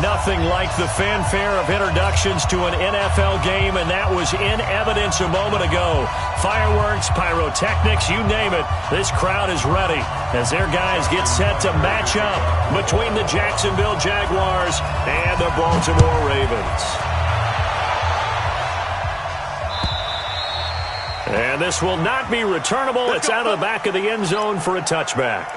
nothing like the fanfare of introductions to an NFL game, and that was in evidence a moment ago. Fireworks, pyrotechnics, you name it. This crowd is ready as their guys get set to match up between the Jacksonville Jaguars and the Baltimore Ravens. And this will not be returnable. It's out of the back of the end zone for a touchback.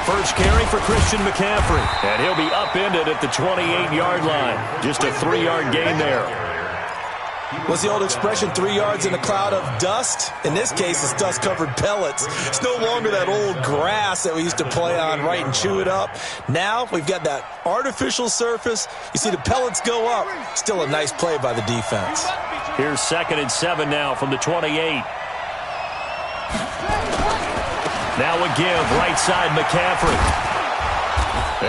First carry for Christian McCaffrey, and he'll be upended at the 28-yard line. Just a 3-yard gain there. What's the old expression, 3 yards in a cloud of dust? In this case, it's dust-covered pellets. It's no longer that old grass that we used to play on, right, and chew it up. Now we've got that artificial surface. You see the pellets go up. Still a nice play by the defense. Here's 2nd and 7 now from the 28. Now a give, right side McCaffrey.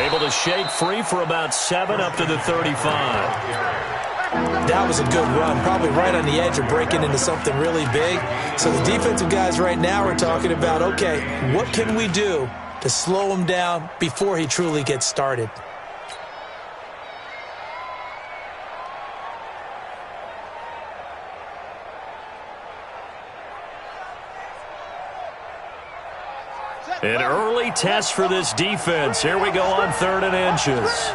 Able to shake free for about 7 up to the 35. That was a good run, probably right on the edge of breaking into something really big. So the defensive guys right now are talking about, okay, what can we do to slow him down before he truly gets started? An early test for this defense. Here we go on 3rd and inches.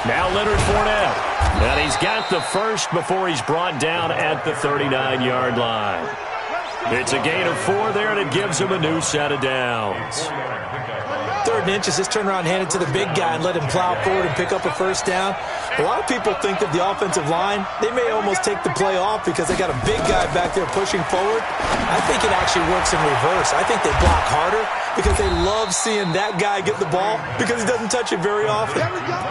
Now Leonard Fournette. And he's got the first before he's brought down at the 39-yard line. It's a gain of 4 there, and it gives him a new set of downs. 3rd and inches, just turn around, hand it to the big guy, and let him plow forward and pick up a first down. A lot of people think that the offensive line, they may almost take the play off because they got a big guy back there pushing forward. I think it actually works in reverse. I think they block harder because they love seeing that guy get the ball because he doesn't touch it very often.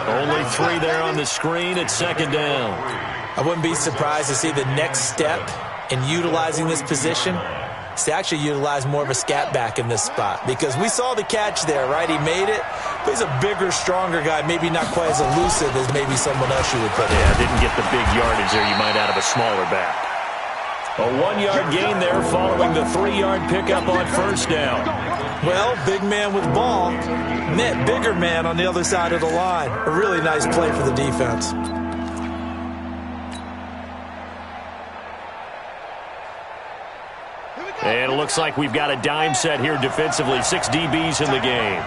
Only 3 there on the screen at 2nd down. I wouldn't be surprised to see the next step in utilizing this position is to actually utilize more of a scat back in this spot because we saw the catch there, right? He made it, but he's a bigger, stronger guy, maybe not quite as elusive as maybe someone else you would put in. Yeah, didn't get the big yardage there you might out of a smaller back. A 1-yard gain there following the 3-yard pickup on first down. Well, big man with ball met bigger man on the other side of the line. A really nice play for the defense. And it looks like we've got a dime set here defensively. 6 DBs in the game.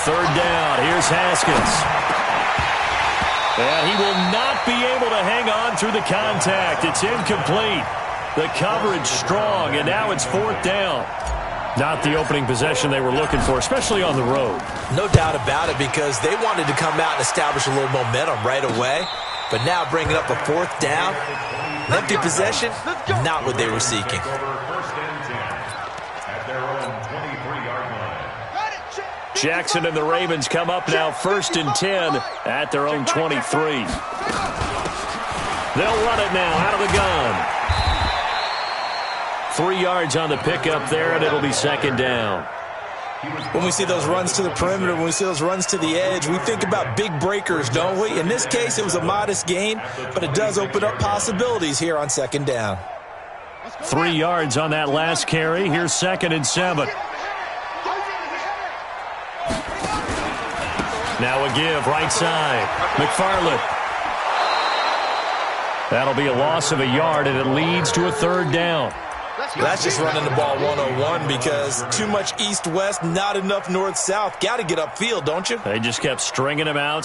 3rd down. Here's Haskins. And he will not be able to hang on through the contact. It's incomplete. The coverage strong, and now it's 4th down. Not the opening possession they were looking for, especially on the road. No doubt about it, because they wanted to come out and establish a little momentum right away. But now bringing up a 4th down, an empty possession, not what they were seeking. Jackson and the Ravens come up now 1st and 10 at their own 23. They'll run it now out of the gun. 3 yards on the pickup there, and it'll be 2nd down. When we see those runs to the perimeter, when we see those runs to the edge, we think about big breakers, don't we? In this case, it was a modest gain, but it does open up possibilities here on 2nd down. 3 yards on that last carry. Here's 2nd and 7. Now a give, right side. McFarland. That'll be a loss of a yard, and it leads to a 3rd down. That's just running the ball 101 because too much east-west, not enough north-south. Got to get upfield, don't you? They just kept stringing him out.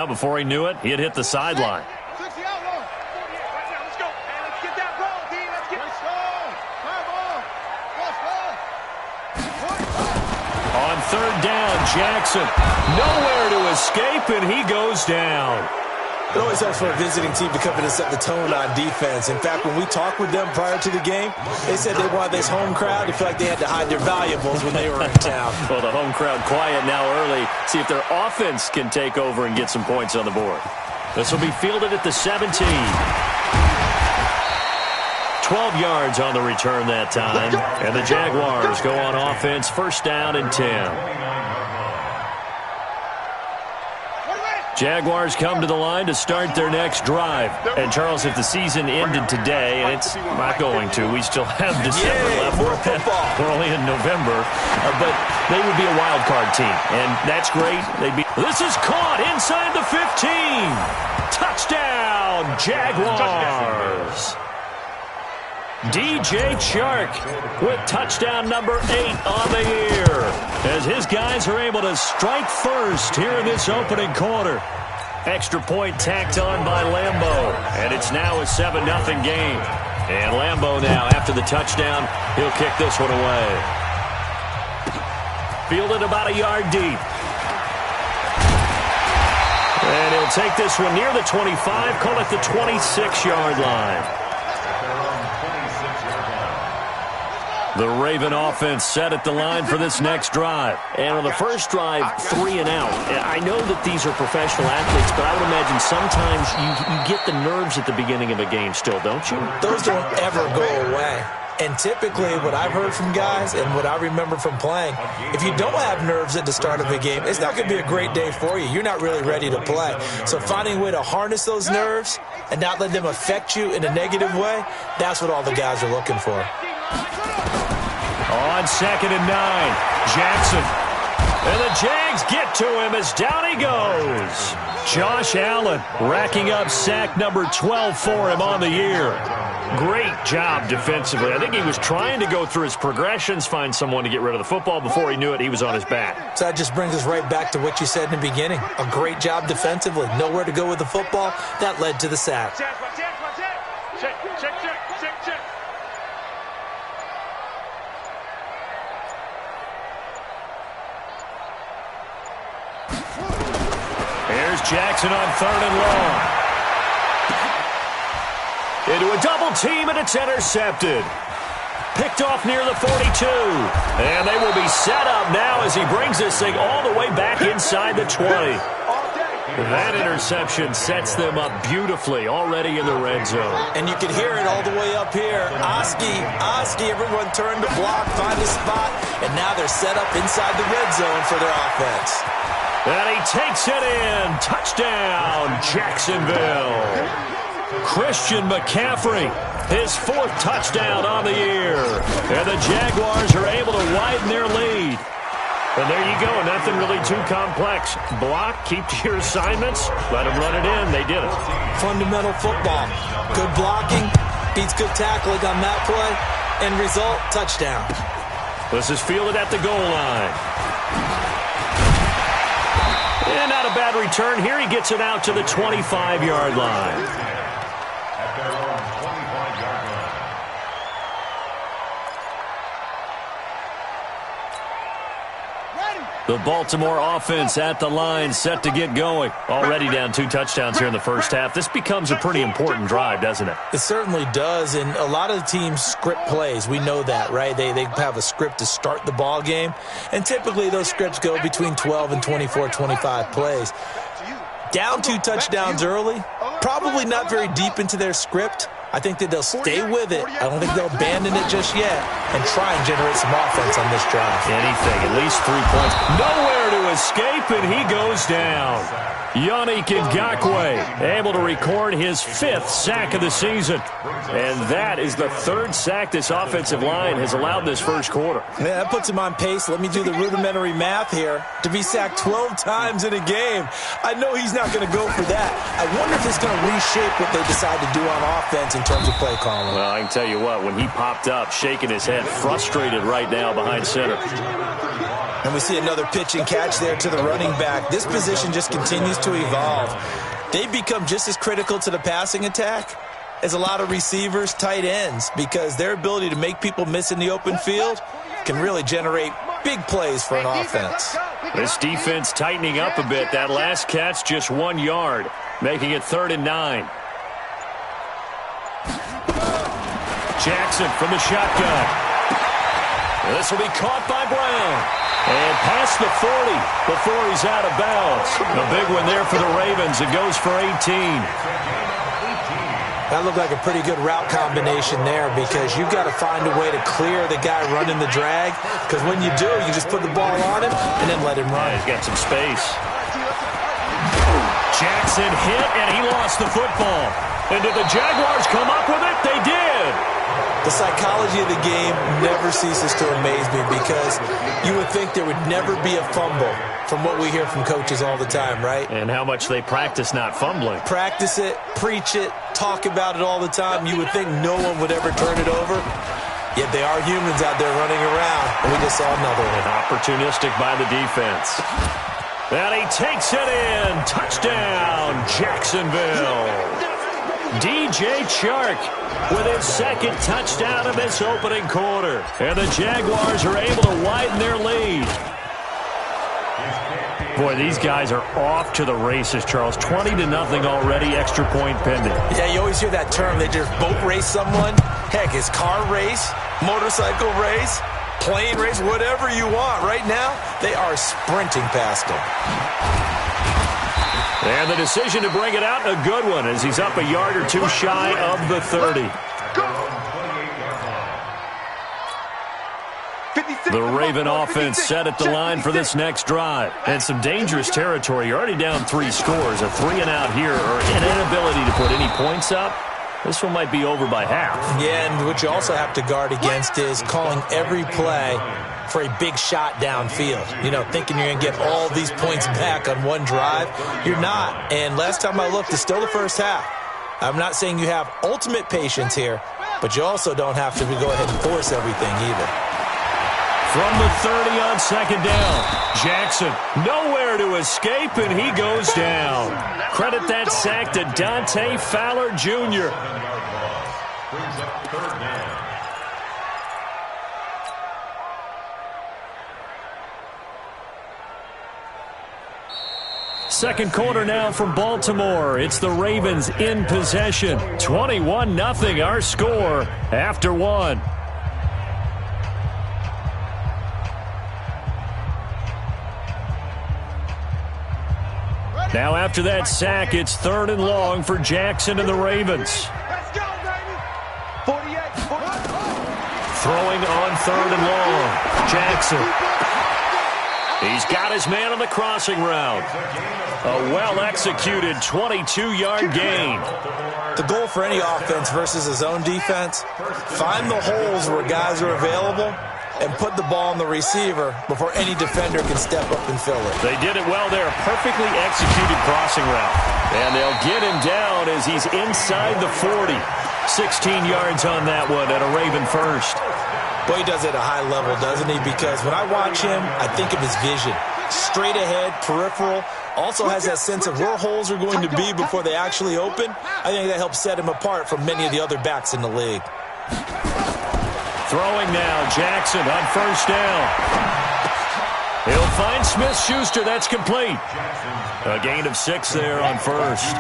Before he knew it, he had hit the sideline. On 3rd down, Jackson. Nowhere to escape, and he goes down. It always helps for a visiting team to come in and set the tone on defense. In fact, when we talked with them prior to the game, they said they wanted this home crowd to feel like they had to hide their valuables when they were in town. Well, the home crowd quiet now early. See if their offense can take over and get some points on the board. This will be fielded at the 17. 12 yards on the return that time. And the Jaguars go on offense, first down and 10. Jaguars come to the line to start their next drive. And, Charles, if the season ended today, and it's not going to, we still have December left. We're only in November. But they would be a wild card team, and that's great. This is caught inside the 15. Touchdown, Jaguars. DJ Chark with touchdown number 8 on the year, as his guys are able to strike first here in this opening quarter. Extra point tacked on by Lambeau, and it's now a 7-0 game. And Lambeau now, after the touchdown, he'll kick this one away. Fielded about a yard deep. And he'll take this one near the 25, call it the 26-yard line. The Raven offense set at the line for this next drive. And on the first drive, 3 and out. And I know that these are professional athletes, but I would imagine sometimes you get the nerves at the beginning of a game still, don't you? Those don't ever go away. And typically what I've heard from guys and what I remember from playing, if you don't have nerves at the start of a game, it's not going to be a great day for you. You're not really ready to play. So finding a way to harness those nerves and not let them affect you in a negative way, that's what all the guys are looking for. On 2nd and 9, Jackson. And the Jags get to him as down he goes. Josh Allen racking up sack number 12 for him on the year. Great job defensively. I think he was trying to go through his progressions, find someone to get rid of the football. Before he knew it, he was on his back. So that just brings us right back to what you said in the beginning. A great job defensively. Nowhere to go with the football. That led to the sack. Check. Here's Jackson on 3rd and long. Into a double team, and it's intercepted. Picked off near the 42. And they will be set up now as he brings this thing all the way back inside the 20. That interception sets them up beautifully already in the red zone. And you can hear it all the way up here. Oski, everyone turned to block, find a spot, and now they're set up inside the red zone for their offense. And he takes it in. Touchdown, Jacksonville. Christian McCaffrey, his 4th touchdown on the year. And the Jaguars are able to widen their lead. And there you go, nothing really too complex. Block, keep to your assignments, let them run it in. They did it. Fundamental football. Good blocking, beats good tackling on that play. End result, touchdown. This is fielded at the goal line. And not a bad return here. He gets it out to the 25-yard line. The Baltimore offense at the line, set to get going. Already down 2 touchdowns here in the first half. This becomes a pretty important drive, doesn't it? It certainly does, and a lot of the teams script plays. We know that, right? They have a script to start the ball game, and typically those scripts go between 12 and 24, 25 plays. Down 2 touchdowns early, probably not very deep into their script. I think that they'll stay with it. I don't think they'll abandon it just yet and try and generate some offense on this drive. Anything, at least 3 points. Nowhere to escape, and he goes down. Yannick Ngakoue able to record his 5th sack of the season. And that is the 3rd sack this offensive line has allowed this first quarter. Yeah, that puts him on pace. Let me do the rudimentary math here. To be sacked 12 times in a game, I know he's not going to go for that. I wonder if it's going to reshape what they decide to do on offense in terms of play calling. Well, I can tell you what, when he popped up, shaking his head, frustrated right now behind center. And we see another pitch and catch there to the running back. This position just continues to evolve. They become just as critical to the passing attack as a lot of receivers, tight ends, because their ability to make people miss in the open field can really generate big plays for an offense. This defense tightening up a bit. That last catch just 1 yard, making it 3rd and 9. Jackson from the shotgun. This will be caught by Brown. And past the 40 before he's out of bounds. A big one there for the Ravens. It goes for 18. That looked like a pretty good route combination there because you've got to find a way to clear the guy running the drag, because when you do, you just put the ball on him and then let him run. Yeah, he's got some space. Jackson hit, and he lost the football. And did the Jaguars come up with it? They did. The psychology of the game never ceases to amaze me because you would think there would never be a fumble from what we hear from coaches all the time, right? And how much they practice not fumbling. Practice it, preach it, talk about it all the time. You would think no one would ever turn it over. Yet they are humans out there running around, and we just saw another one. Opportunistic by the defense. And he takes it in. Touchdown, Jacksonville. DJ Chark with his second touchdown of this opening quarter. And the Jaguars are able to widen their lead. Boy, these guys are off to the races, Charles. 20-0 already, extra point pending. Yeah, you always hear that term. They just boat race someone. Heck, it's car race, motorcycle race, plane race, whatever you want. Right now, they are sprinting past him. And the decision to bring it out, a good one, as he's up a yard or two shy of the 30. The Raven offense set at the line for this next drive. And some dangerous territory. You're already down 3 scores. A 3-and-out here, or an inability to put any points up. This one might be over by half. Yeah, and what you also have to guard against is calling every play for a big shot downfield. You know, thinking you're going to get all these points back on one drive. You're not. And last time I looked, it's still the first half. I'm not saying you have ultimate patience here, but you also don't have to go ahead and force everything either. From the 30 on second down, Jackson nowhere to escape, and he goes down. Credit that sack to Dante Fowler Jr. Second quarter now from Baltimore. It's the Ravens in possession. 21-0 our score after one. Now after that sack, it's 3rd and long for Jackson and the Ravens. Let's go, baby. 48. Throwing on 3rd and long. Jackson. He's got his man on the crossing route. A well-executed 22-yard gain. The goal for any offense versus his own defense, find the holes where guys are available and put the ball on the receiver before any defender can step up and fill it. They did it well there. Perfectly executed crossing route. And they'll get him down as he's inside the 40. 16 yards on that one and a Raven first. Boy, he does it at a high level, doesn't he? Because when I watch him, I think of his vision. Straight ahead, peripheral. Also has that sense of where holes are going to be before they actually open. I think that helps set him apart from many of the other backs in the league. Throwing now, Jackson on first down. He'll find Smith-Schuster. That's complete. A gain of 6 there on first.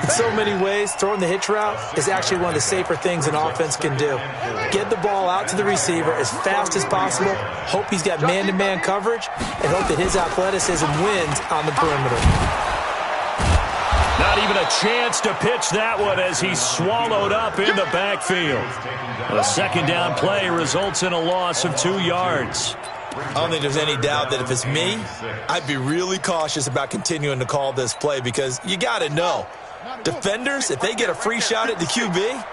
In so many ways, throwing the hitch route is actually one of the safer things an offense can do. Get the ball out to the receiver as fast as possible, hope he's got man-to-man coverage, and hope that his athleticism wins on the perimeter. Not even a chance to pitch that one as he's swallowed up in the backfield. A second down play results in a loss of 2 yards. I don't think there's any doubt that if it's me, I'd be really cautious about continuing to call this play because you got to know, defenders, if they get a free shot at the QB,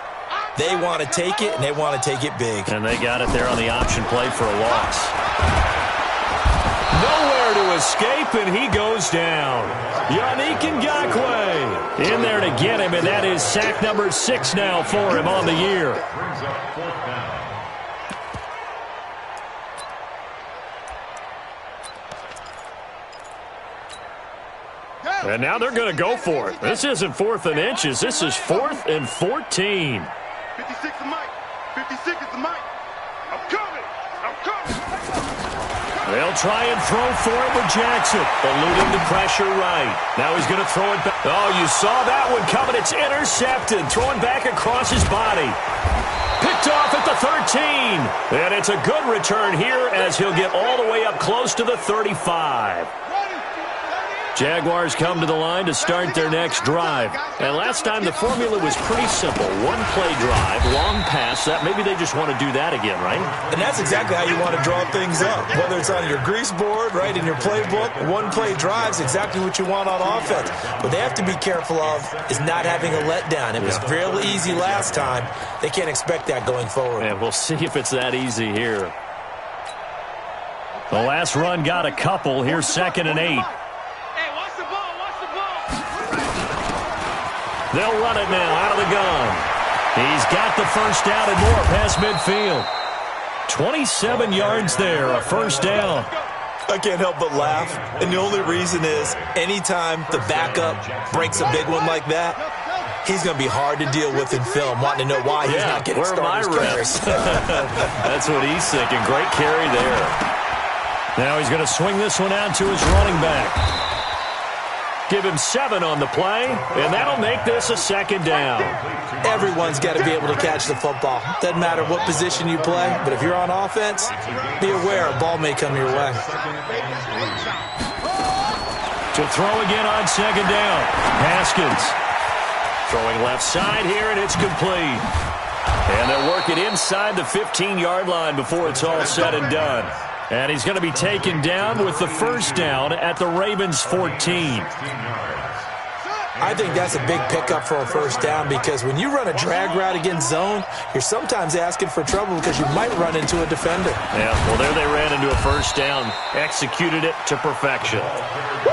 they want to take it, and they want to take it big. And they got it there on the option play for a loss. Nowhere to escape, and he goes down. Yannick Ngakoue in there to get him, and that is sack number 6 now for him on the year. And now they're going to go for it. This isn't 4th and inches. This is 4th and 14. 56 is Mike. 56 is the Mike. I'm coming. I'm coming. They'll try and throw for it with Jackson. Eluding the pressure right. Now he's going to throw it back. Oh, you saw that one coming. It's intercepted. Throwing back across his body. Picked off at the 13. And it's a good return here as he'll get all the way up close to the 35. Jaguars come to the line to start their next drive. And last time the formula was pretty simple. One play drive, long pass. Maybe they just want to do that again, right? And that's exactly how you want to draw things up. Whether it's on your grease board, right, in your playbook, one play drive is exactly what you want on offense. What they have to be careful of is not having a letdown. It was real easy last time. They can't expect that going forward. And we'll see if it's that easy here. The last run got a couple. Here's 2nd and 8. They'll run it now out of the gun. He's got the first down and more past midfield. 27 yards there, a first down. I can't help but laugh, and the only reason is anytime the backup breaks a big one like that, he's going to be hard to deal with in film, wanting to know why he's not getting starters carries. That's what he's thinking. Great carry there. Now he's going to swing this one out to his running back. Give him 7 on the play, and that'll make this a 2nd down. Everyone's got to be able to catch the football. Doesn't matter what position you play, but if you're on offense, be aware a ball may come your way. To throw again on 2nd down. Haskins throwing left side here, and it's complete. And they'll work it inside the 15-yard line before it's all said and done. And he's going to be taken down with the first down at the Ravens' 14. I think that's a big pickup for a first down because when you run a drag route against zone, you're sometimes asking for trouble because you might run into a defender. Yeah, well, there they ran into a first down, executed it to perfection.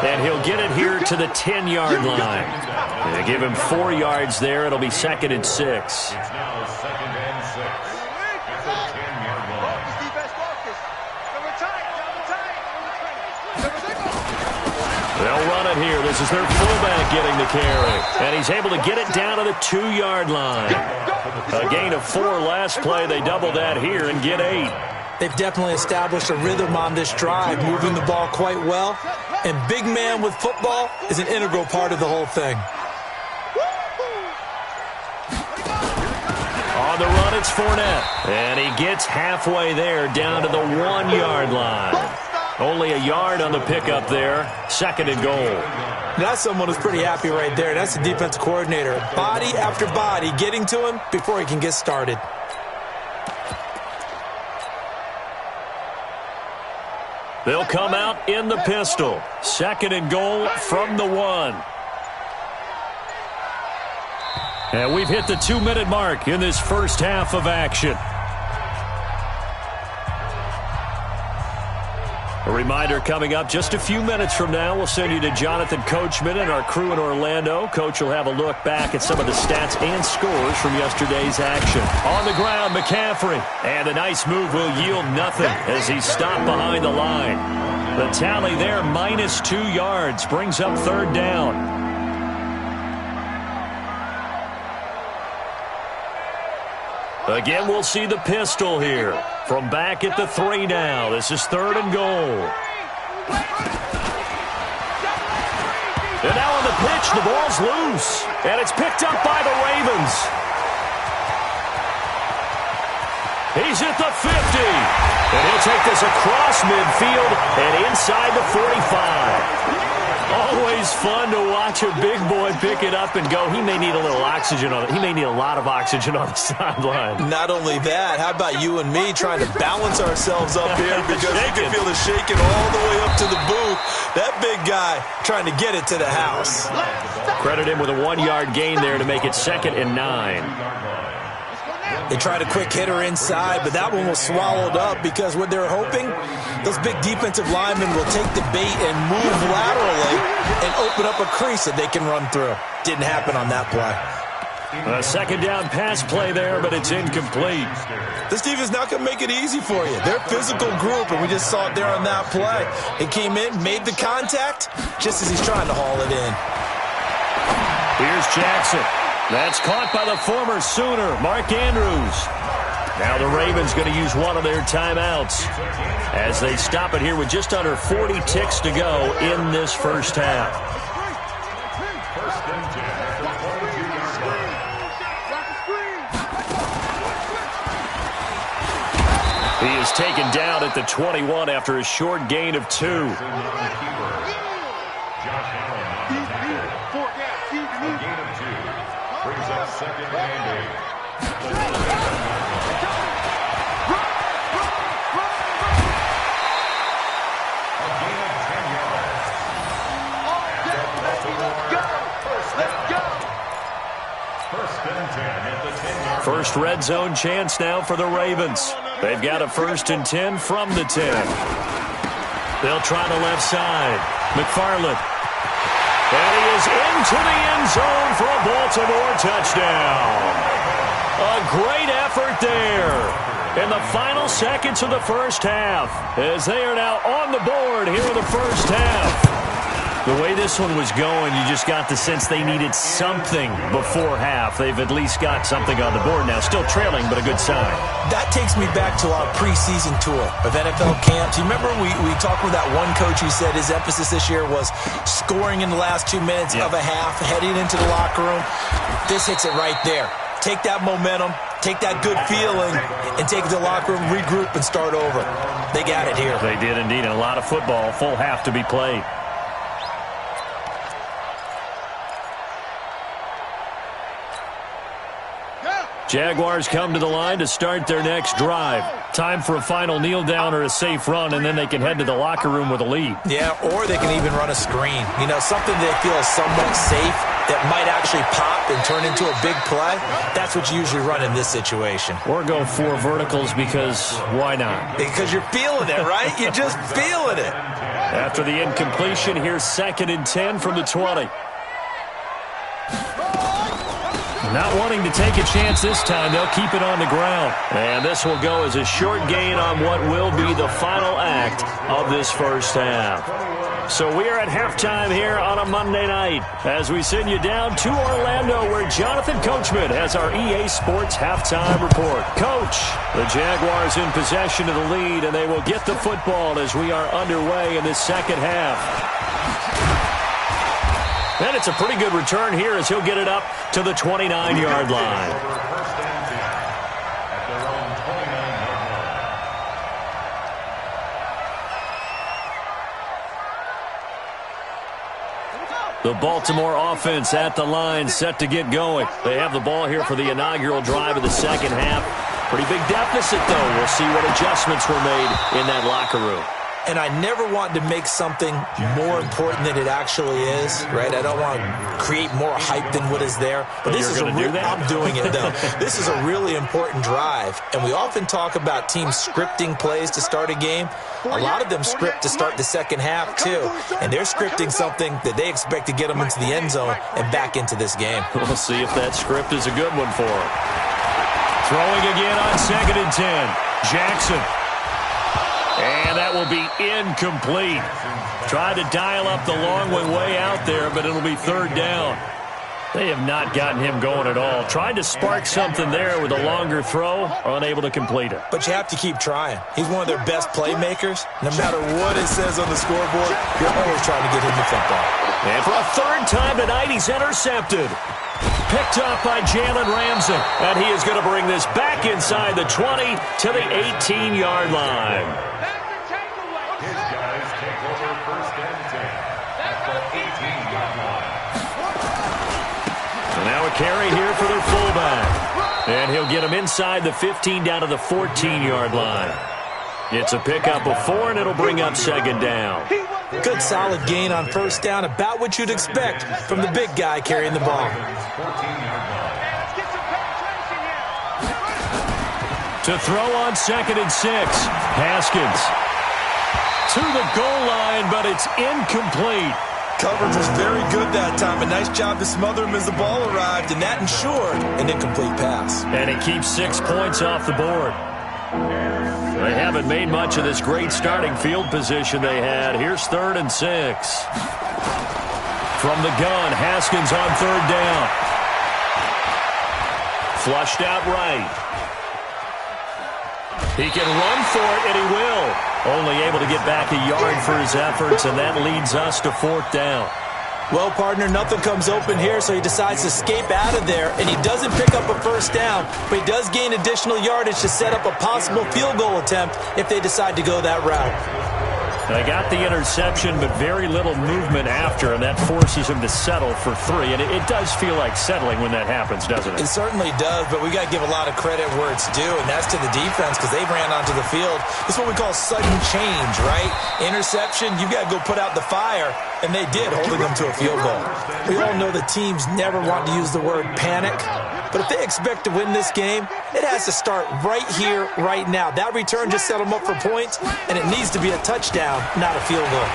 And he'll get it here to the 10-yard line. They give him 4 yards there. It'll be 2nd and 6. They'll run it here. This is their fullback getting the carry. And he's able to get it down to the 2-yard line. A gain of 4 last play. They double that here and get 8. They've definitely established a rhythm on this drive, moving the ball quite well. And big man with football is an integral part of the whole thing. On the run, it's Fournette. And he gets halfway there down to the 1-yard line. Only a yard on the pickup there. 2nd and goal. That's someone who's pretty happy right there. That's the defense coordinator. Body after body getting to him before he can get started. They'll come out in the pistol. 2nd and goal from the 1. And we've hit the 2-minute mark in this first half of action. A reminder coming up just a few minutes from now. We'll send you to Jonathan Coachman and our crew in Orlando. Coach will have a look back at some of the stats and scores from yesterday's action. On the ground, McCaffrey. And a nice move will yield nothing as he's stopped behind the line. The tally there, minus 2 yards, brings up 3rd down. Again, we'll see the pistol here. From back at the 3 now. This is 3rd and goal. And now on the pitch, the ball's loose. And it's picked up by the Ravens. He's at the 50. And he'll take this across midfield and inside the 45. Always fun to watch a big boy pick it up and go. He may need a little oxygen on it. He may need a lot of oxygen on the sideline. Not only that, how about you and me trying to balance ourselves up here because you can feel the shaking all the way up to the booth. That big guy trying to get it to the house. Credit him with a 1-yard gain there to make it 2nd and 9. They tried a quick hitter inside, but that one was swallowed up because what they're hoping, those big defensive linemen will take the bait and move laterally and open up a crease that they can run through. Didn't happen on that play. A 2nd down pass play there, but it's incomplete. This defense not going to make it easy for you. They're a physical group, and we just saw it there on that play. It came in, made the contact, just as he's trying to haul it in. Here's Jackson. That's caught by the former Sooner, Mark Andrews. Now the Ravens going to use one of their timeouts as they stop it here with just under 40 ticks to go in this first half. He is taken down at the 21 after a short gain of 2. First red zone chance now for the Ravens. They've got a 1st and 10 from the 10. They'll try the left side. McFarland. And he is into the end zone for a Baltimore touchdown. A great effort there in the final seconds of the first half, as they are now on the board here in the first half. The way this one was going, you just got the sense they needed something before half. They've at least got something on the board now. Still trailing, but a good sign. That takes me back to our preseason tour of NFL camps. You remember we talked with that one coach who said his emphasis this year was scoring in the last 2 minutes of a half, heading into the locker room. This hits it right there. Take that momentum, take that good feeling, and take it to the locker room, regroup, and start over. They got it here. They did indeed, and a lot of football, full half to be played. Jaguars come to the line to start their next drive. Time for a final kneel down or a safe run, and then they can head to the locker room with a lead. Yeah, or they can even run a screen. You know, something they feel is somewhat safe that might actually pop and turn into a big play. That's what you usually run in this situation. Or go 4 verticals because why not? Because you're feeling it, right? You're just feeling it. After the incompletion, here's 2nd and 10 from the 20. Not wanting to take a chance this time, they'll keep it on the ground. And this will go as a short gain on what will be the final act of this first half. So we are at halftime here on a Monday night as we send you down to Orlando, where Jonathan Coachman has our EA Sports halftime report. Coach, the Jaguars in possession of the lead, and they will get the football as we are underway in this second half. And it's a pretty good return here as he'll get it up to the 29-yard line. The Baltimore offense at the line, set to get going. They have the ball here for the inaugural drive of the second half. Pretty big deficit, though. We'll see what adjustments were made in that locker room. And I never want to make something more important than it actually is, right? I don't want to create more hype than what is there. But this is I'm doing it, though. This is a really important drive. And we often talk about teams scripting plays to start a game. A lot of them script to start the second half, too. And they're scripting something that they expect to get them into the end zone and back into this game. We'll see if that script is a good one for them. Throwing again on 2nd and 10. Jackson. And that will be incomplete. Tried to dial up the long one way out there, but it'll be 3rd down. They have not gotten him going at all. Tried to spark something there with a longer throw, unable to complete it. But you have to keep trying. He's one of their best playmakers. No matter what it says on the scoreboard, you're always trying to get him the football. And for a 3rd time tonight, he's intercepted. Picked up by Jalen Ramsey. And he is going to bring this back inside the 20 to the 18-yard line. His guys take over 1st and 10 at the 18-yard line. So now a carry here for their fullback. And he'll get him inside the 15 down to the 14-yard line. It's a pickup of 4, and it'll bring up 2nd down. Good solid gain on 1st down, about what you'd expect from the big guy carrying the ball. To throw on 2nd and 6, Haskins. To the goal line, but it's incomplete. Coverage was very good that time. A nice job to smother him as the ball arrived, and that ensured an incomplete pass. And it keeps 6 points off the board. They haven't made much of this great starting field position they had. Here's 3rd and 6. From the gun, Haskins on 3rd down. Flushed out right. He can run for it, and he will. Only able to get back a yard for his efforts, and that leads us to 4th down. Well, partner, nothing comes open here, so he decides to escape out of there, and he doesn't pick up a 1st down, but he does gain additional yardage to set up a possible field goal attempt if they decide to go that route. They got the interception, but very little movement after, and that forces him to settle for 3. And it does feel like settling when that happens, doesn't it? It certainly does, but we got to give a lot of credit where it's due, and that's to the defense because they ran onto the field. It's what we call sudden change, right? Interception, you got to go put out the fire, and they did, holding them to a field goal. We all know the teams never want to use the word panic, but if they expect to win this game, it has to start right here, right now. That return just set them up for points, and it needs to be a touchdown, not a field goal.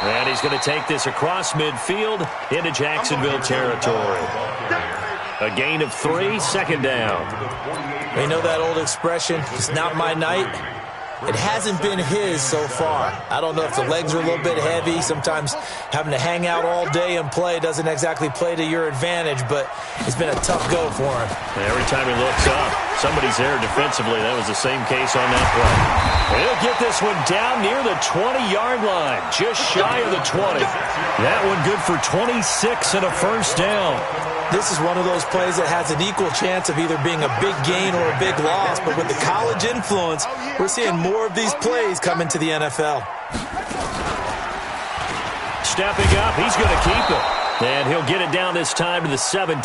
And he's going to take this across midfield into Jacksonville territory. A gain of 3, second down. We know that old expression, it's not my night. It hasn't been his so far. I don't know if the legs are a little bit heavy. Sometimes having to hang out all day and play doesn't exactly play to your advantage, but it's been a tough go for him. Every time he looks up, somebody's there defensively. That was the same case on that play. He'll get this one down near the 20-yard line, just shy of the 20. That one good for 26 and a first down. This is one of those plays that has an equal chance of either being a big gain or a big loss, but with the college influence, we're seeing more of these plays come into the NFL. Stepping up, he's going to keep it. And he'll get it down this time to the 17.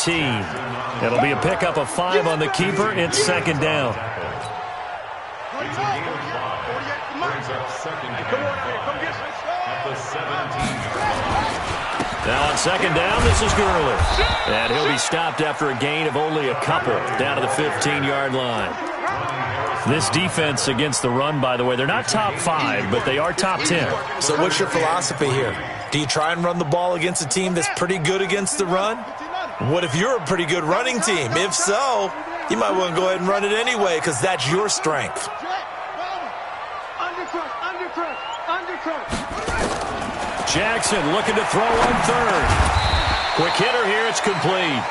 It'll be a pickup of 5 on the keeper. It's second down. It's a gain of 5. Brings up second down at the 17. Now on second down, this is Gurley. And he'll be stopped after a gain of only a couple down to the 15-yard line. This defense against the run, by the way, they're not top 5, but they are top 10. So what's your philosophy here? Do you try and run the ball against a team that's pretty good against the run? What if you're a pretty good running team? If so, you might want to go ahead and run it anyway because that's your strength. Jackson looking to throw on third. Quick hitter here, it's complete.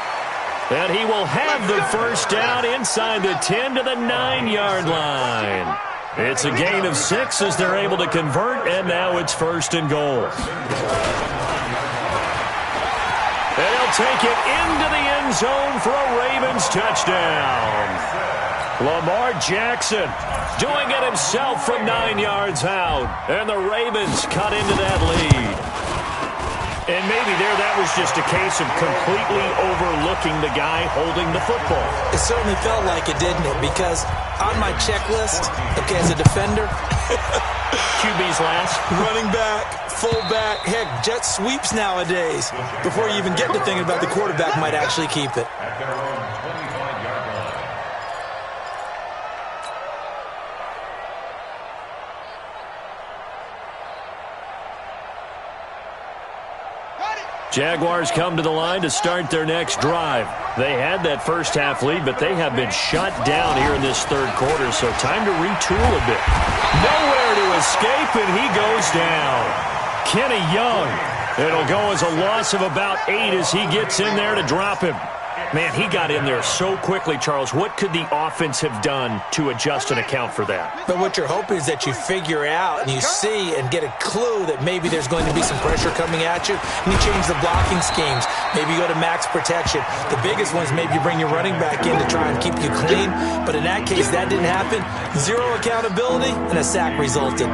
And he will have the first down inside the 10 to the 9-yard line. It's a gain of 6 as they're able to convert, and now it's first and goal. And he'll take it into the end zone for a Ravens touchdown. Lamar Jackson doing it himself from 9 yards out. And the Ravens cut into that lead. And maybe that was just a case of completely overlooking the guy holding the football. It certainly felt like it, didn't it? Because on my checklist, okay, as a defender, QB's last. Running back, fullback, heck, jet sweeps nowadays. Before you even get to thinking about the quarterback might actually keep it. Jaguars come to the line to start their next drive. They had that first half lead, but they have been shut down here in this third quarter, so time to retool a bit. Nowhere to escape, and he goes down. Kenny Young. It'll go as a loss of about 8 as he gets in there to drop him. Man, he got in there so quickly, Charles. What could the offense have done to adjust and account for that? But what you're hoping is that you figure out and you see and get a clue that maybe there's going to be some pressure coming at you, and you change the blocking schemes. Maybe you go to max protection. The biggest one is maybe you bring your running back in to try and keep you clean. But in that case, that didn't happen. 0 accountability, and a sack resulted.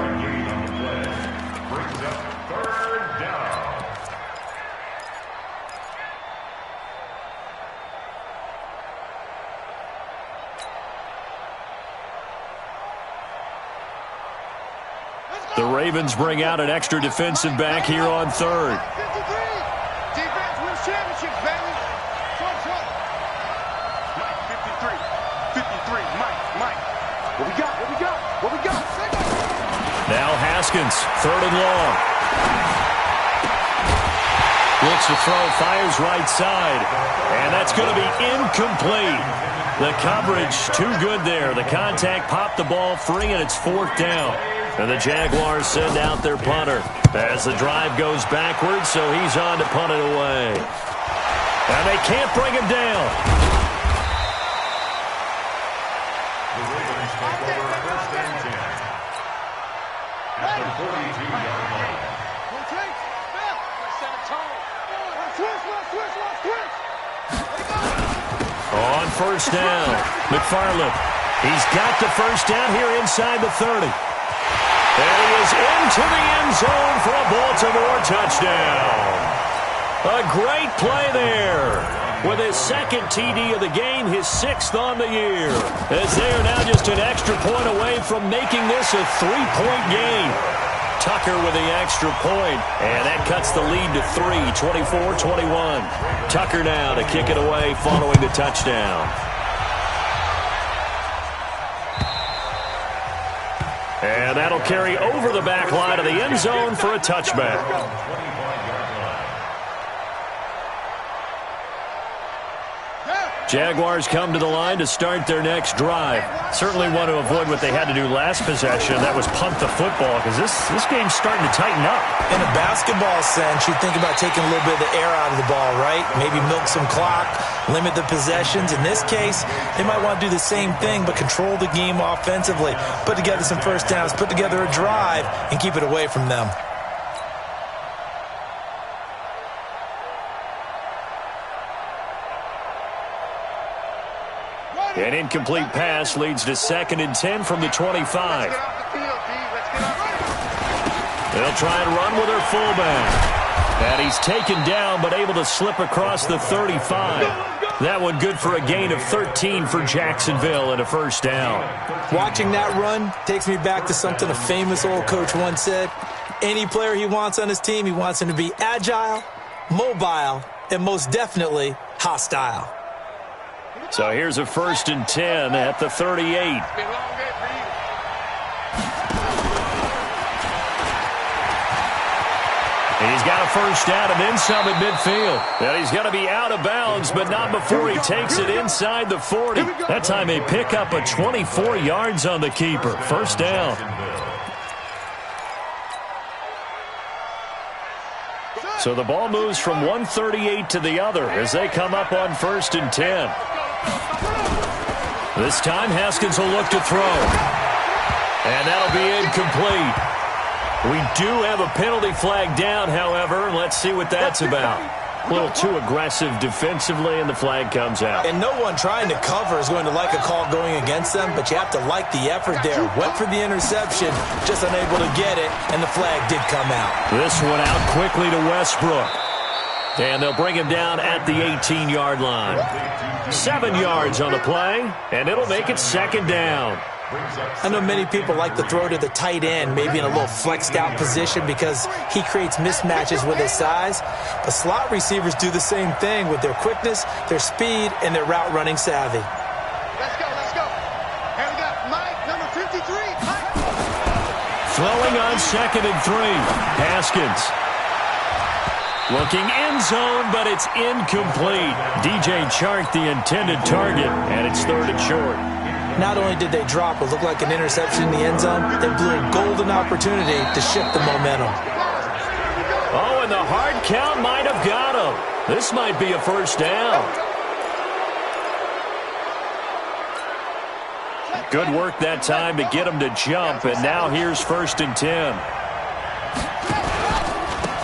The Ravens bring out an extra defensive back here on third. 53. Defense wins championships, baby. 53. Mike. What we got? Now Haskins, third and long. Looks to throw, fires right side. And that's going to be incomplete. The coverage too good there. The contact popped the ball free, and it's fourth down. And the Jaguars send out their punter as the drive goes backwards, so he's on to punt it away. And they can't bring him down. The Ravens take over first and 10 at the 42-yard line. On first down, McFarland. He's got the first down here inside the 30. And he is into the end zone for a Baltimore touchdown. A great play there. With his second TD of the game, his 6th on the year. As they are now just an extra point away from making this a 3-point game. Tucker with the extra point, and that cuts the lead to 3, 24-21. Tucker now to kick it away following the touchdown. And that'll carry over the back line of the end zone for a touchback. Jaguars come to the line to start their next drive. Certainly want to avoid what they had to do last possession. That was punt the football, because this game's starting to tighten up. In a basketball sense, you think about taking a little bit of the air out of the ball, right? Maybe milk some clock, limit the possessions. In this case, they might want to do the same thing, but control the game offensively. Put together some first downs, put together a drive, and keep it away from them. An incomplete pass leads to 2nd and 10 from the 25. They'll try and run with their fullback. And he's taken down, but able to slip across the 35. That one good for a gain of 13 for Jacksonville and a first down. Watching that run takes me back to something a famous old coach once said. Any player he wants on his team, he wants him to be agile, mobile, and most definitely hostile. So here's a 1st and 10 at the 38. He's got a first down and then some at midfield. And he's going to be out of bounds, but not before he takes it inside the 40. That time they pick up a 24 yards on the keeper. First down. So the ball moves from 138 to the other as they come up on 1st and 10. This time Haskins will look to throw. And that'll be incomplete. We do have a penalty flag down, however. Let's see what that's about. A little too aggressive defensively, and the flag comes out. And no one trying to cover is going to like a call going against them, but you have to like the effort there. Went for the interception, just unable to get it, and the flag did come out. This one out quickly to Westbrook. And they'll bring him down at the 18-yard line. 7 yards on the play, and it'll make it 2nd down. I know many people like to throw to the tight end, maybe in a little flexed out position because he creates mismatches with his size. But slot receivers do the same thing with their quickness, their speed, and their route running savvy. Let's go, let's go. Here we go. Mike, number 53. Mike. Throwing on 2nd and 3. Haskins. Looking end zone, but it's incomplete. DJ Chark, the intended target, and it's 3rd and short. Not only did they drop what looked like an interception in the end zone, they blew a golden opportunity to shift the momentum. Oh, and the hard count might have got him. This might be a first down. Good work that time to get him to jump, and now here's 1st and 10.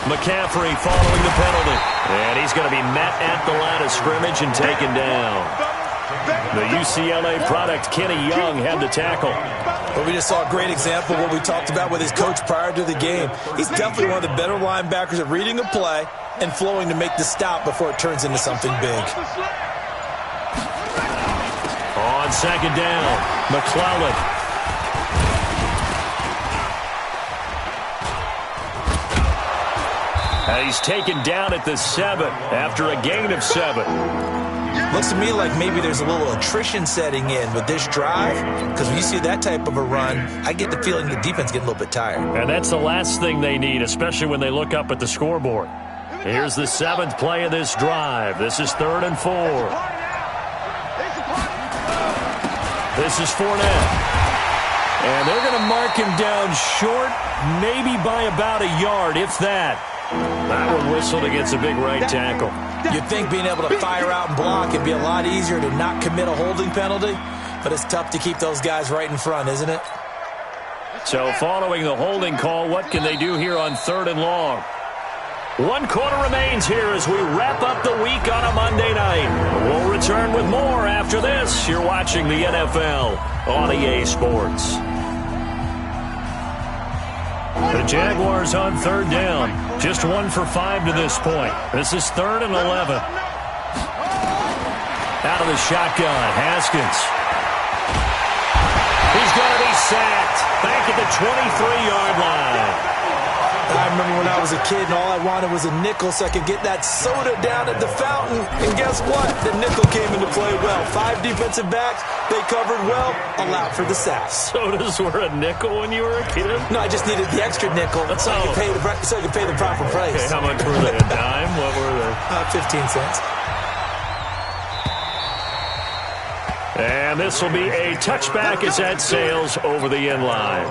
McCaffrey following the penalty. And he's going to be met at the line of scrimmage and taken down. The UCLA product, Kenny Young, had the tackle. Well, we just saw a great example of what we talked about with his coach prior to the game. He's definitely one of the better linebackers at reading a play and flowing to make the stop before it turns into something big. On 2nd down, McClellan. And he's taken down at the 7 after a gain of 7. Looks to me like maybe there's a little attrition setting in with this drive, because when you see that type of a run, I get the feeling the defense getting a little bit tired. And that's the last thing they need, especially when they look up at the scoreboard. Here's the 7th play of this drive. This is 3rd and 4. This is Fournette. And they're going to mark him down short, maybe by about a yard, if that. That one whistled against a big right tackle. You'd think being able to fire out and block would be a lot easier to not commit a holding penalty, but it's tough to keep those guys right in front, isn't it? So following the holding call, what can they do here on 3rd and long? 1 quarter remains here as we wrap up the week on a Monday night. We'll return with more after this. You're watching the NFL on EA Sports. The Jaguars on third down. Just 1 for 5 to this point. This is 3rd and 11. Out of the shotgun, Haskins. He's going to be sacked. Back at the 23-yard line. I remember when I was a kid and all I wanted was a nickel so I could get that soda down at the fountain. And guess what? The nickel came into play well. 5 defensive backs, they covered well, allowed for the sacks. Sodas were a nickel when you were a kid? No, I just needed the extra nickel so I could pay the proper price. Okay, how much were they? A dime? What were they? 15 cents. And this will be a touchback as that sails over the end line.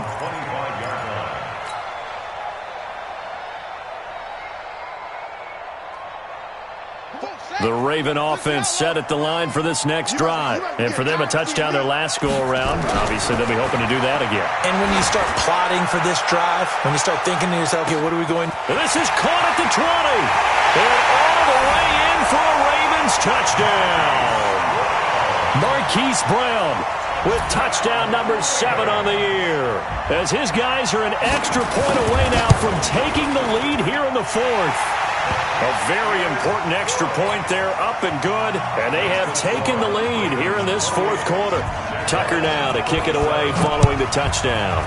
The Raven offense set at the line for this next drive. And for them, a touchdown their last go-around. Obviously, they'll be hoping to do that again. And when you start plotting for this drive, when you start thinking to yourself, okay, what are we going? And this is caught at the 20. And all the way in for a Ravens touchdown. Marquise Brown with touchdown number 7 on the year. As his guys are an extra point away now from taking the lead here in the 4th. A very important extra point there, up and good, and they have taken the lead here in this 4th quarter. Tucker now to kick it away following the touchdown.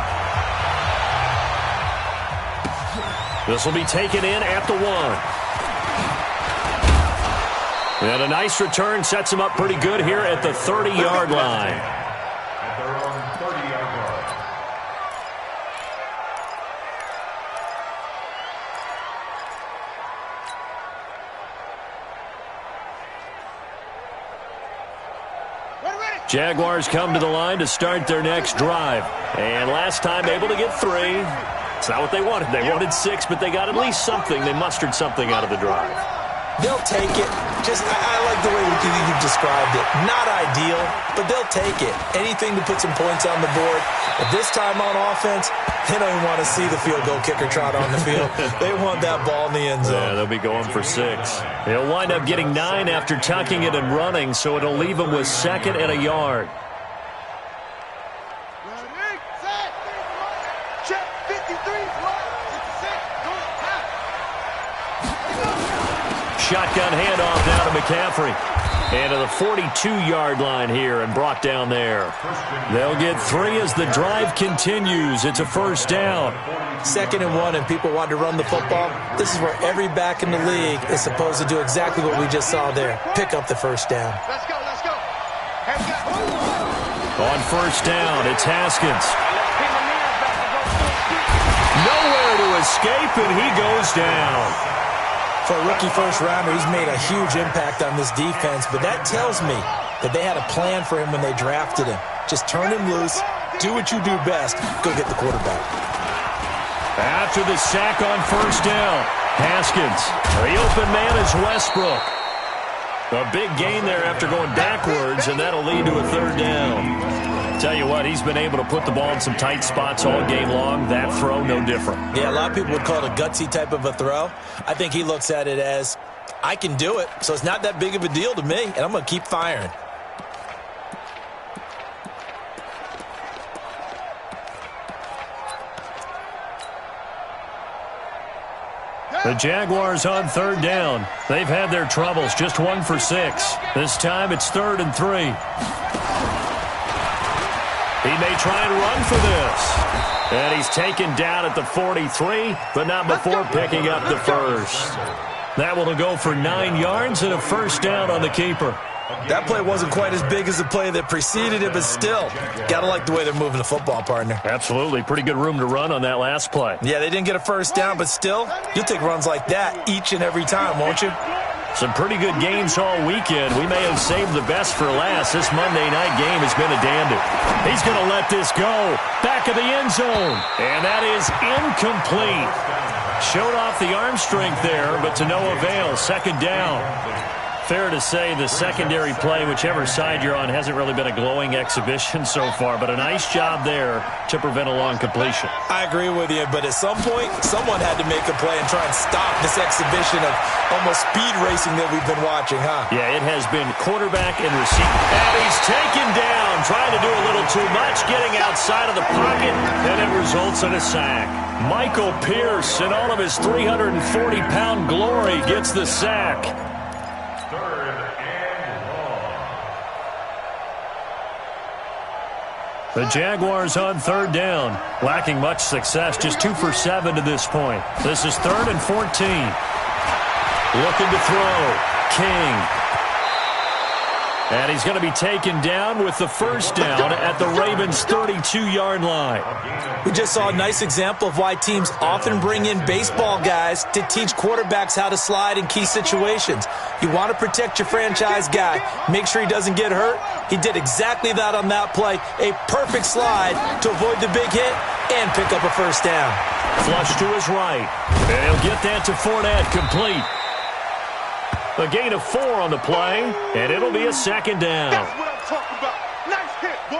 This will be taken in at the 1. And a nice return sets him up pretty good here at the 30-yard line. At their own 30-yard line. Jaguars come to the line to start their next drive. And last time able to get 3. It's not what they wanted. They wanted 6, but they got at least something. They mustered something out of the drive. They'll take it. I like the way you described it. Not ideal, but they'll take it. Anything to put some points on the board. But this time on offense, they don't even want to see the field goal kicker trot on the field. They want that ball in the end zone. Yeah, they'll be going for 6. They'll wind up getting 9 after tucking it and running, so it'll leave them with 2nd and a yard. Shotgun handoff down to McCaffrey. And to the 42-yard line here and brought down there. They'll get 3 as the drive continues. It's a first down. 2nd and 1, and people want to run the football. This is where every back in the league is supposed to do exactly what we just saw there. Pick up the first down. Let's go, let's go. On first down, it's Haskins. Nowhere to escape, and he goes down. For a rookie first-rounder, he's made a huge impact on this defense, but that tells me that they had a plan for him when they drafted him. Just turn him loose, do what you do best, go get the quarterback. After the sack on first down, Haskins. The open man is Westbrook. A big gain there after going backwards, and that'll lead to a 3rd down. Tell you what, he's been able to put the ball in some tight spots all game long. That throw, no different. Yeah, a lot of people would call it a gutsy type of a throw. I think he looks at it as, I can do it, so it's not that big of a deal to me, and I'm going to keep firing. The Jaguars on 3rd down. They've had their troubles, just 1 for 6. This time it's 3rd and 3. He may try and run for this. And he's taken down at the 43, but not before picking up the first. That will go for 9 yards and a first down on the keeper. That play wasn't quite as big as the play that preceded it, but still, got to like the way they're moving the football, partner. Absolutely. Pretty good room to run on that last play. Yeah, they didn't get a first down, but still, you'll take runs like that each and every time, won't you? Some pretty good games all weekend. We may have saved the best for last. This Monday night game has been a dandy. He's going to let this go. Back of the end zone. And that is incomplete. Showed off the arm strength there, but to no avail. 2nd down. Fair to say the secondary play, whichever side you're on, hasn't really been a glowing exhibition so far, but a nice job there to prevent a long completion. I agree with you, but at some point, someone had to make a play and try and stop this exhibition of almost speed racing that we've been watching, huh? Yeah, it has been quarterback and receiver. And he's taken down, trying to do a little too much, getting outside of the pocket, and it results in a sack. Michael Pierce, in all of his 340-pound glory, gets the sack. The Jaguars on third down, lacking much success, just 2 for 7 to this point. This is 3rd and 14. Looking to throw. King. And he's going to be taken down with the first down at the Ravens' 32-yard line. We just saw a nice example of why teams often bring in baseball guys to teach quarterbacks how to slide in key situations. You want to protect your franchise guy. Make sure he doesn't get hurt. He did exactly that on that play. A perfect slide to avoid the big hit and pick up a first down. Flush to his right. And he'll get that to Fournette, complete. A gain of 4 on the play, and it'll be a second down. That's what I'm talking about. Nice hit, boy.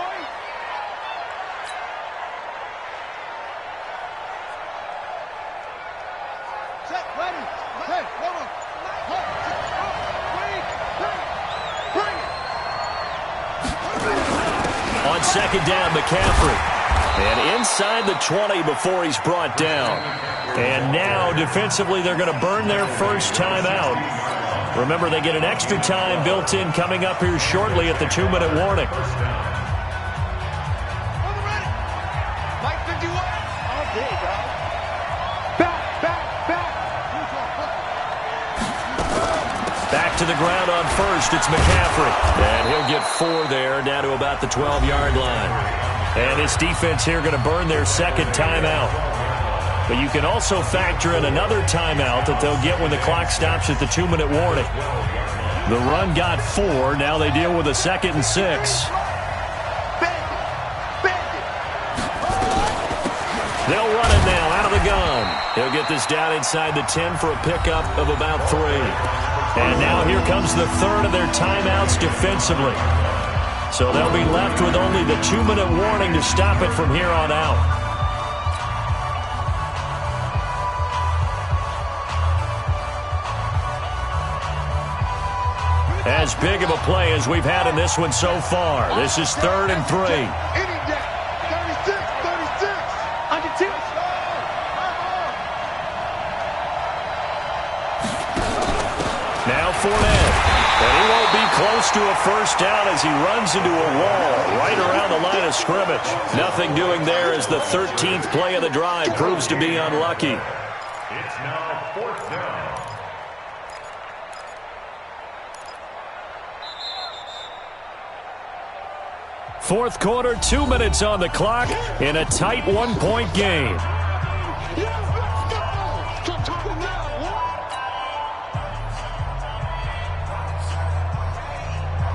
Set, ready. Hey, hold on. Bring it. On second down, McCaffrey. And inside the 20 before he's brought down. And now, defensively, they're going to burn their first time out. Remember, they get an extra time built in coming up here shortly at the 2-minute warning. Mike 51. Oh, there you go. Back to the ground on first. It's McCaffrey. And he'll get 4 there, down to about the 12-yard line. And this defense here going to burn their second timeout. But you can also factor in another timeout that they'll get when the clock stops at the 2-minute warning. The run got 4. Now they deal with a 2nd and 6. They'll run it now out of the gun. He'll get this down inside the 10 for a pickup of about 3. And now here comes the third of their timeouts defensively. So they'll be left with only the 2-minute warning to stop it from here on out. As big of a play as we've had in this one so far. This is 3rd and 3. 36, 36. Under 2. Now Fournette. And he won't be close to a first down as he runs into a wall right around the line of scrimmage. Nothing doing there as the 13th play of the drive proves to be unlucky. It's now 4th down. Fourth quarter, 2 minutes on the clock in a tight 1-point game.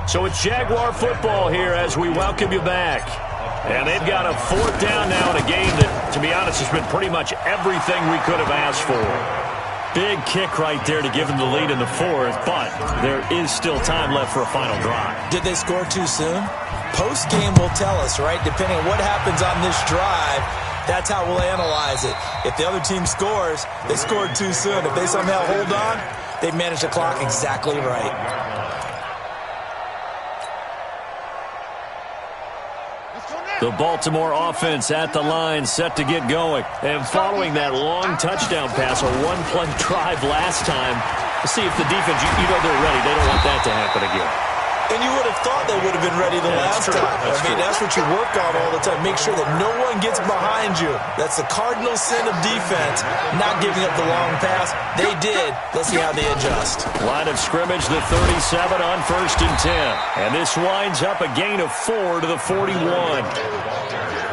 So it's Jaguar football here as we welcome you back. And they've got a 4th down now in a game that, to be honest, has been pretty much everything we could have asked for. Big kick right there to give them the lead in the 4th, but there is still time left for a final drive. Did they score too soon? Post-game will tell us, right? Depending on what happens on this drive, that's how we'll analyze it. If the other team scores, they scored too soon. If they somehow hold on, they've managed the clock exactly right. The Baltimore offense at the line, set to get going. And following that long touchdown pass, a 1-play drive last time, let's see if the defense, you know they're ready. They don't want that to happen again. And you would have thought they would have been ready the last time. That's what you work on all the time. Make sure that no one gets behind you. That's the cardinal sin of defense, not giving up the long pass. They did. Let's see how they adjust. Line of scrimmage, the 37 on 1st and 10. And this winds up a gain of 4 to the 41.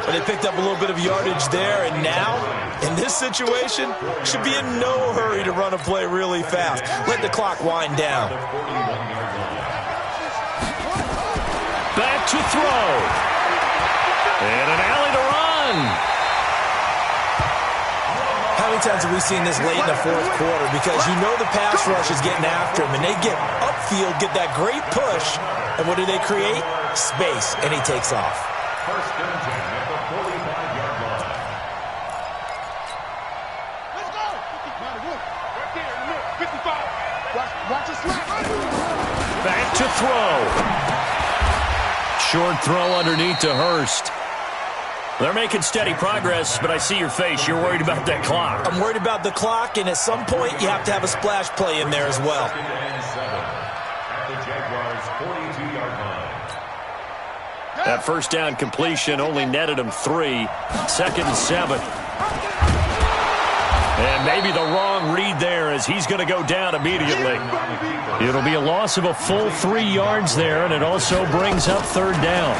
But they picked up a little bit of yardage there, and now, in this situation, should be in no hurry to run a play really fast. Let the clock wind down. Back to throw. And an alley to run. Having times have we seen this late in the fourth quarter? Because you know the pass rush is getting after him, and they get upfield, get that great push, and what do they create? Space, and he takes off. First and 10 at the 45-yard line. Let's go. Right there in the middle. 55. Watch it slap. Back to throw. Short throw underneath to Hurst. They're making steady progress, but I see your face. You're worried about that clock. I'm worried about the clock, and at some point, you have to have a splash play in there as well. Second and 7 at the Jaguars' 42-yard line. That first down completion only netted him 3. Second and 7. And maybe the wrong read there as he's going to go down immediately. It'll be a loss of a full 3 yards there, and it also brings up third down.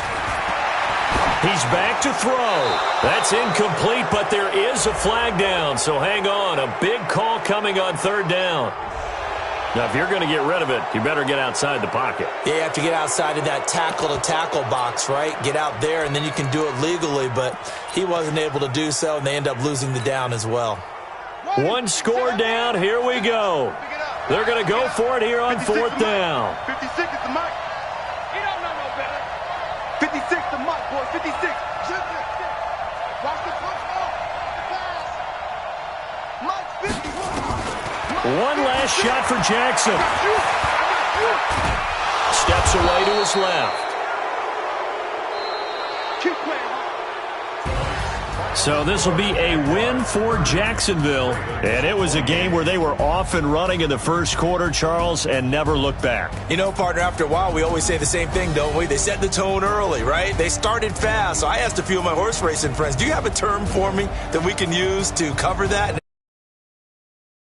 He's back to throw. That's incomplete, but there is a flag down, so hang on. A big call coming on third down. Now, if you're going to get rid of it, you better get outside the pocket. Yeah, you have to get outside of that tackle-to-tackle box, right? Get out there, and then you can do it legally, but he wasn't able to do so, and they end up losing the down as well. One score down. Here we go. They're going to go for it here on fourth down. 56 is the mic. He don't know no better. 56 the mic, boy. 56. Watch the football. The pass. Mike 51. One last shot for Jackson. Steps away to his left. Keep playing. So this will be a win for Jacksonville. And it was a game where they were off and running in the first quarter, Charles, and never looked back. You know, partner, after a while, we always say the same thing, don't we? They set the tone early, right? They started fast. So I asked a few of my horse racing friends, do you have a term for me that we can use to cover that?